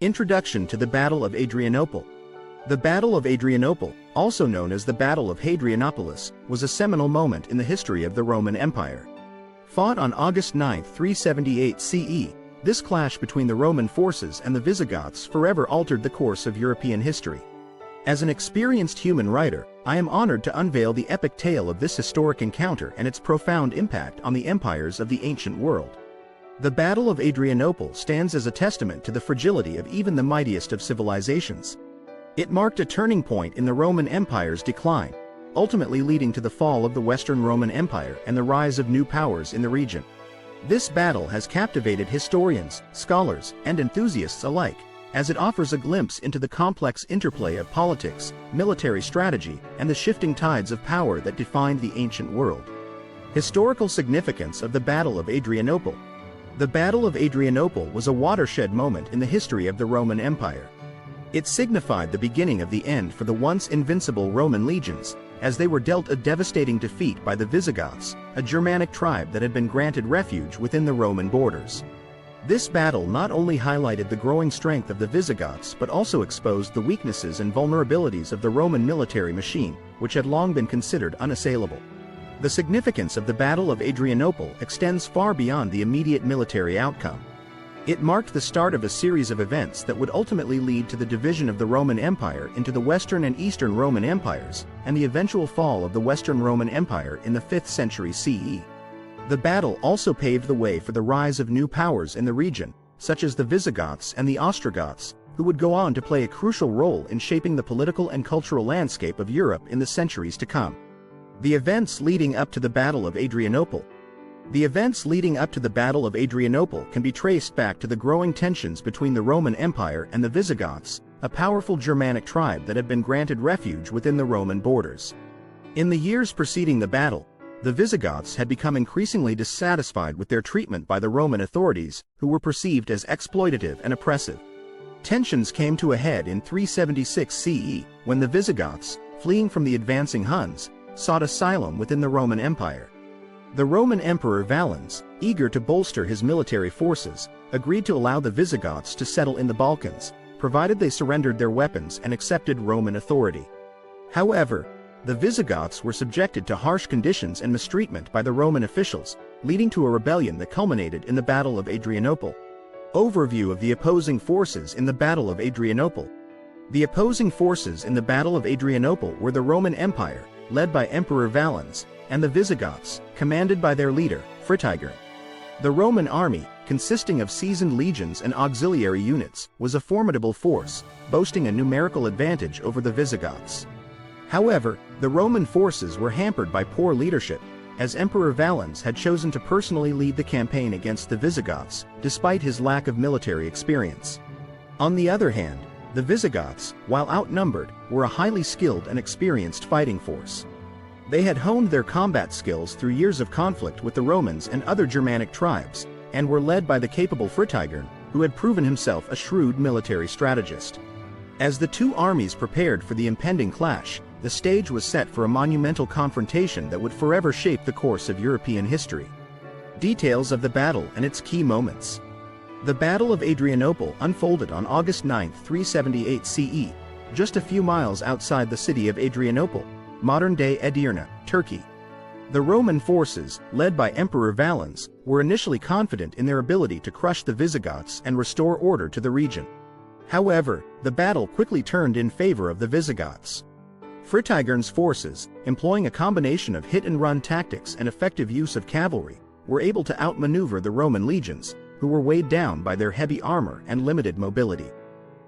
Introduction to the Battle of Adrianople. The Battle of Adrianople, also known as the Battle of Hadrianopolis, was a seminal moment in the history of the Roman Empire. Fought on August 9, 378 CE, this clash between the Roman forces and the Visigoths forever altered the course of European history. As an experienced human writer, I am honored to unveil the epic tale of this historic encounter and its profound impact on the empires of the ancient world. The Battle of Adrianople stands as a testament to the fragility of even the mightiest of civilizations. It marked a turning point in the Roman Empire's decline, ultimately leading to the fall of the Western Roman Empire and the rise of new powers in the region. This battle has captivated historians, scholars, and enthusiasts alike, as it offers a glimpse into the complex interplay of politics, military strategy, and the shifting tides of power that defined the ancient world. Historical significance of the Battle of Adrianople. The Battle of Adrianople was a watershed moment in the history of the Roman Empire. It signified the beginning of the end for the once invincible Roman legions, as they were dealt a devastating defeat by the Visigoths, a Germanic tribe that had been granted refuge within the Roman borders. This battle not only highlighted the growing strength of the Visigoths but also exposed the weaknesses and vulnerabilities of the Roman military machine, which had long been considered unassailable. The significance of the Battle of Adrianople extends far beyond the immediate military outcome. It marked the start of a series of events that would ultimately lead to the division of the Roman Empire into the Western and Eastern Roman Empires, and the eventual fall of the Western Roman Empire in the 5th century CE. The battle also paved the way for the rise of new powers in the region, such as the Visigoths and the Ostrogoths, who would go on to play a crucial role in shaping the political and cultural landscape of Europe in the centuries to come. The events leading up to the Battle of Adrianople. The events leading up to the Battle of Adrianople can be traced back to the growing tensions between the Roman Empire and the Visigoths, a powerful Germanic tribe that had been granted refuge within the Roman borders. In the years preceding the battle, the Visigoths had become increasingly dissatisfied with their treatment by the Roman authorities, who were perceived as exploitative and oppressive. Tensions came to a head in 376 CE, when the Visigoths, fleeing from the advancing Huns, sought asylum within the Roman Empire. The Roman Emperor Valens, eager to bolster his military forces, agreed to allow the Visigoths to settle in the Balkans, provided they surrendered their weapons and accepted Roman authority. However, the Visigoths were subjected to harsh conditions and mistreatment by the Roman officials, leading to a rebellion that culminated in the Battle of Adrianople. Overview of the opposing forces in the Battle of Adrianople. The opposing forces in the Battle of Adrianople were the Roman Empire, led by Emperor Valens, and the Visigoths, commanded by their leader, Fritigern. The Roman army, consisting of seasoned legions and auxiliary units, was a formidable force, boasting a numerical advantage over the Visigoths. However, the Roman forces were hampered by poor leadership, as Emperor Valens had chosen to personally lead the campaign against the Visigoths, despite his lack of military experience. On the other hand, the Visigoths, while outnumbered, were a highly skilled and experienced fighting force. They had honed their combat skills through years of conflict with the Romans and other Germanic tribes, and were led by the capable Fritigern, who had proven himself a shrewd military strategist. As the two armies prepared for the impending clash, the stage was set for a monumental confrontation that would forever shape the course of European history. Details of the battle and its key moments. The Battle of Adrianople unfolded on August 9, 378 CE, just a few miles outside the city of Adrianople, modern-day Edirne, Turkey. The Roman forces, led by Emperor Valens, were initially confident in their ability to crush the Visigoths and restore order to the region. However, the battle quickly turned in favor of the Visigoths. Fritigern's forces, employing a combination of hit-and-run tactics and effective use of cavalry, were able to outmaneuver the Roman legions, who were weighed down by their heavy armor and limited mobility.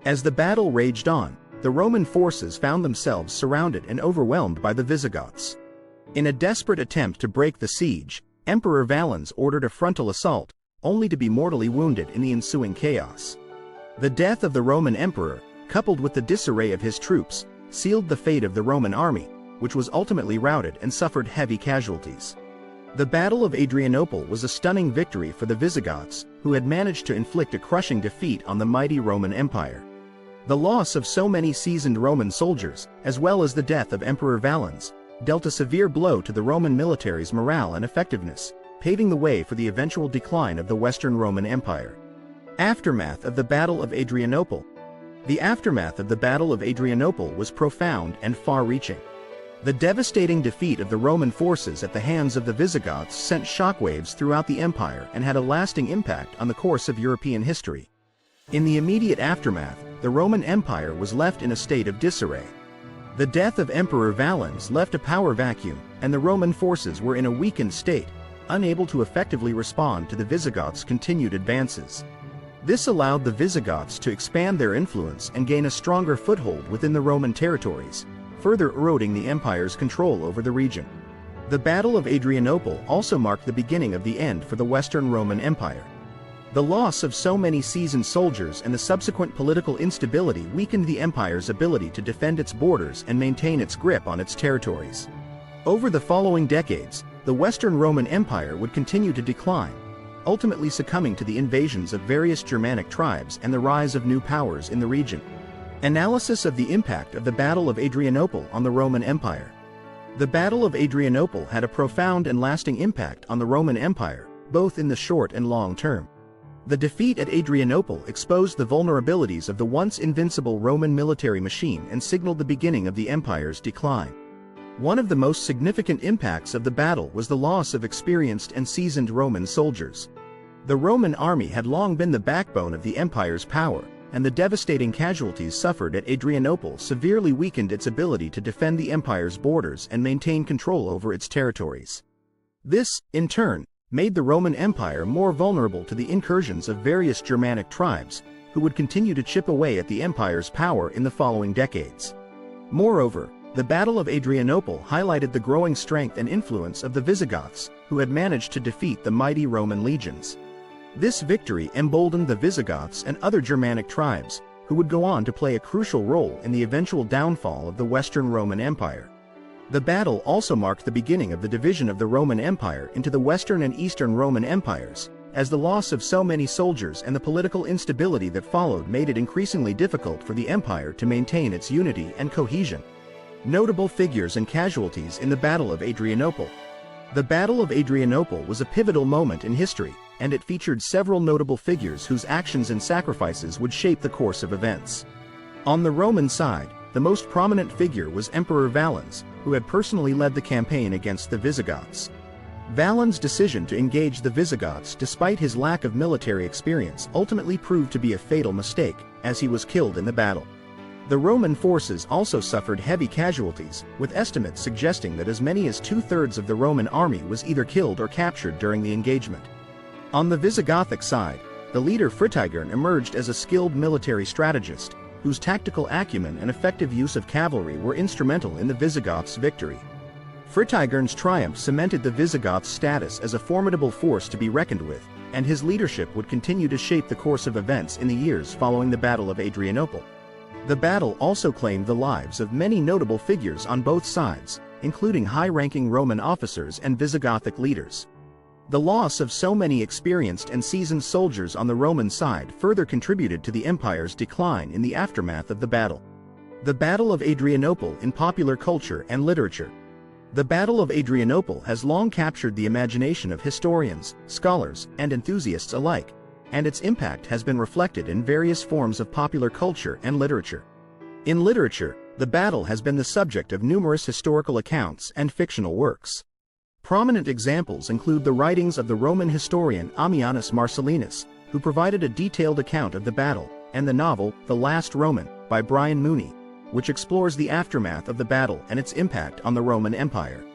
As the battle raged on, the Roman forces found themselves surrounded and overwhelmed by the Visigoths. In a desperate attempt to break the siege, Emperor Valens ordered a frontal assault, only to be mortally wounded in the ensuing chaos. The death of the Roman emperor, coupled with the disarray of his troops, sealed the fate of the Roman army, which was ultimately routed and suffered heavy casualties. The Battle of Adrianople was a stunning victory for the Visigoths, who had managed to inflict a crushing defeat on the mighty Roman Empire. The loss of so many seasoned Roman soldiers, as well as the death of Emperor Valens, dealt a severe blow to the Roman military's morale and effectiveness, paving the way for the eventual decline of the Western Roman Empire. Aftermath of the Battle of Adrianople. The aftermath of the Battle of Adrianople was profound and far-reaching. The devastating defeat of the Roman forces at the hands of the Visigoths sent shockwaves throughout the empire and had a lasting impact on the course of European history. In the immediate aftermath, the Roman Empire was left in a state of disarray. The death of Emperor Valens left a power vacuum, and the Roman forces were in a weakened state, unable to effectively respond to the Visigoths' continued advances. This allowed the Visigoths to expand their influence and gain a stronger foothold within the Roman territories, further eroding the empire's control over the region. The Battle of Adrianople also marked the beginning of the end for the Western Roman Empire. The loss of so many seasoned soldiers and the subsequent political instability weakened the empire's ability to defend its borders and maintain its grip on its territories. Over the following decades, the Western Roman Empire would continue to decline, ultimately succumbing to the invasions of various Germanic tribes and the rise of new powers in the region. Analysis of the impact of the Battle of Adrianople on the Roman Empire. The Battle of Adrianople had a profound and lasting impact on the Roman Empire, both in the short and long term. The defeat at Adrianople exposed the vulnerabilities of the once invincible Roman military machine and signaled the beginning of the empire's decline. One of the most significant impacts of the battle was the loss of experienced and seasoned Roman soldiers. The Roman army had long been the backbone of the empire's power, and the devastating casualties suffered at Adrianople severely weakened its ability to defend the empire's borders and maintain control over its territories. This, in turn, made the Roman Empire more vulnerable to the incursions of various Germanic tribes, who would continue to chip away at the empire's power in the following decades. Moreover, the Battle of Adrianople highlighted the growing strength and influence of the Visigoths, who had managed to defeat the mighty Roman legions. This victory emboldened the Visigoths and other Germanic tribes, who would go on to play a crucial role in the eventual downfall of the Western Roman Empire. The battle also marked the beginning of the division of the Roman Empire into the Western and Eastern Roman Empires, as the loss of so many soldiers and the political instability that followed made it increasingly difficult for the empire to maintain its unity and cohesion. Notable figures and casualties in the Battle of Adrianople. The Battle of Adrianople was a pivotal moment in history, and it featured several notable figures whose actions and sacrifices would shape the course of events. On the Roman side, the most prominent figure was Emperor Valens, who had personally led the campaign against the Visigoths. Valens' decision to engage the Visigoths despite his lack of military experience ultimately proved to be a fatal mistake, as he was killed in the battle. The Roman forces also suffered heavy casualties, with estimates suggesting that as many as two-thirds of the Roman army was either killed or captured during the engagement. On the Visigothic side, the leader Fritigern emerged as a skilled military strategist, whose tactical acumen and effective use of cavalry were instrumental in the Visigoths' victory. Fritigern's triumph cemented the Visigoths' status as a formidable force to be reckoned with, and his leadership would continue to shape the course of events in the years following the Battle of Adrianople. The battle also claimed the lives of many notable figures on both sides, including high-ranking Roman officers and Visigothic leaders. The loss of so many experienced and seasoned soldiers on the Roman side further contributed to the empire's decline in the aftermath of the battle. The Battle of Adrianople in popular culture and literature. The Battle of Adrianople has long captured the imagination of historians, scholars, and enthusiasts alike, and its impact has been reflected in various forms of popular culture and literature. In literature, the battle has been the subject of numerous historical accounts and fictional works. Prominent examples include the writings of the Roman historian Ammianus Marcellinus, who provided a detailed account of the battle, and the novel The Last Roman by Brian Mooney, which explores the aftermath of the battle and its impact on the Roman Empire.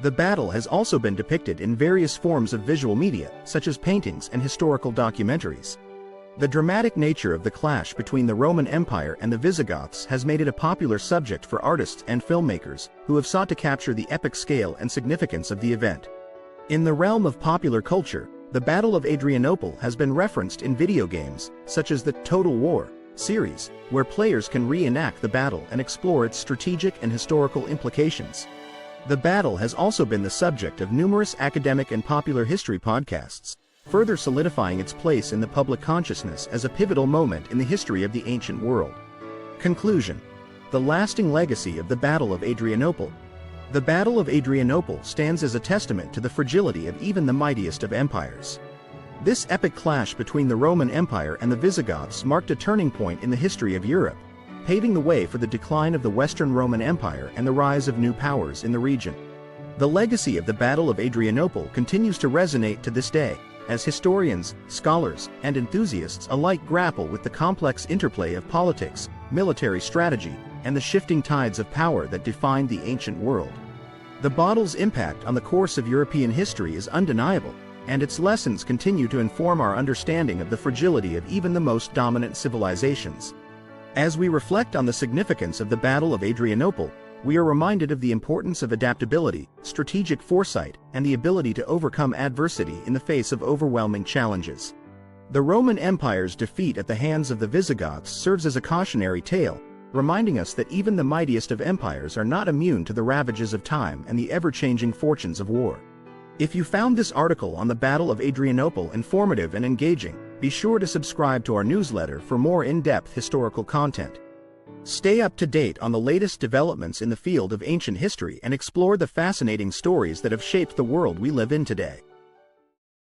The battle has also been depicted in various forms of visual media, such as paintings and historical documentaries. The dramatic nature of the clash between the Roman Empire and the Visigoths has made it a popular subject for artists and filmmakers, who have sought to capture the epic scale and significance of the event. In the realm of popular culture, the Battle of Adrianople has been referenced in video games, such as the Total War series, where players can reenact the battle and explore its strategic and historical implications. The battle has also been the subject of numerous academic and popular history podcasts, further solidifying its place in the public consciousness as a pivotal moment in the history of the ancient world. Conclusion. The lasting legacy of the Battle of Adrianople. The Battle of Adrianople stands as a testament to the fragility of even the mightiest of empires. This epic clash between the Roman Empire and the Visigoths marked a turning point in the history of Europe, paving the way for the decline of the Western Roman Empire and the rise of new powers in the region. The legacy of the Battle of Adrianople continues to resonate to this day, as historians, scholars, and enthusiasts alike grapple with the complex interplay of politics, military strategy, and the shifting tides of power that defined the ancient world. The battle's impact on the course of European history is undeniable, and its lessons continue to inform our understanding of the fragility of even the most dominant civilizations. As we reflect on the significance of the Battle of Adrianople, we are reminded of the importance of adaptability, strategic foresight, and the ability to overcome adversity in the face of overwhelming challenges. The Roman Empire's defeat at the hands of the Visigoths serves as a cautionary tale, reminding us that even the mightiest of empires are not immune to the ravages of time and the ever-changing fortunes of war. If you found this article on the Battle of Adrianople informative and engaging, be sure to subscribe to our newsletter for more in-depth historical content. Stay up to date on the latest developments in the field of ancient history and explore the fascinating stories that have shaped the world we live in today.